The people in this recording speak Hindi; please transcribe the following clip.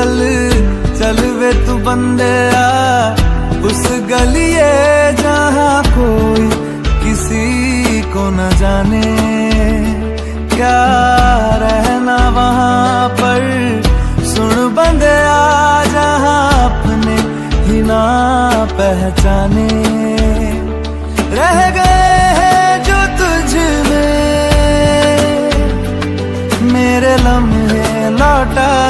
चल चल वे तू बंदे उस गलिए जहाँ कोई किसी को न जाने, क्या रहना वहाँ पर सुन बंदे जहाँ अपने ही ना पहचाने। रह गए हैं जो तुझ में मेरे लम्हे लौटा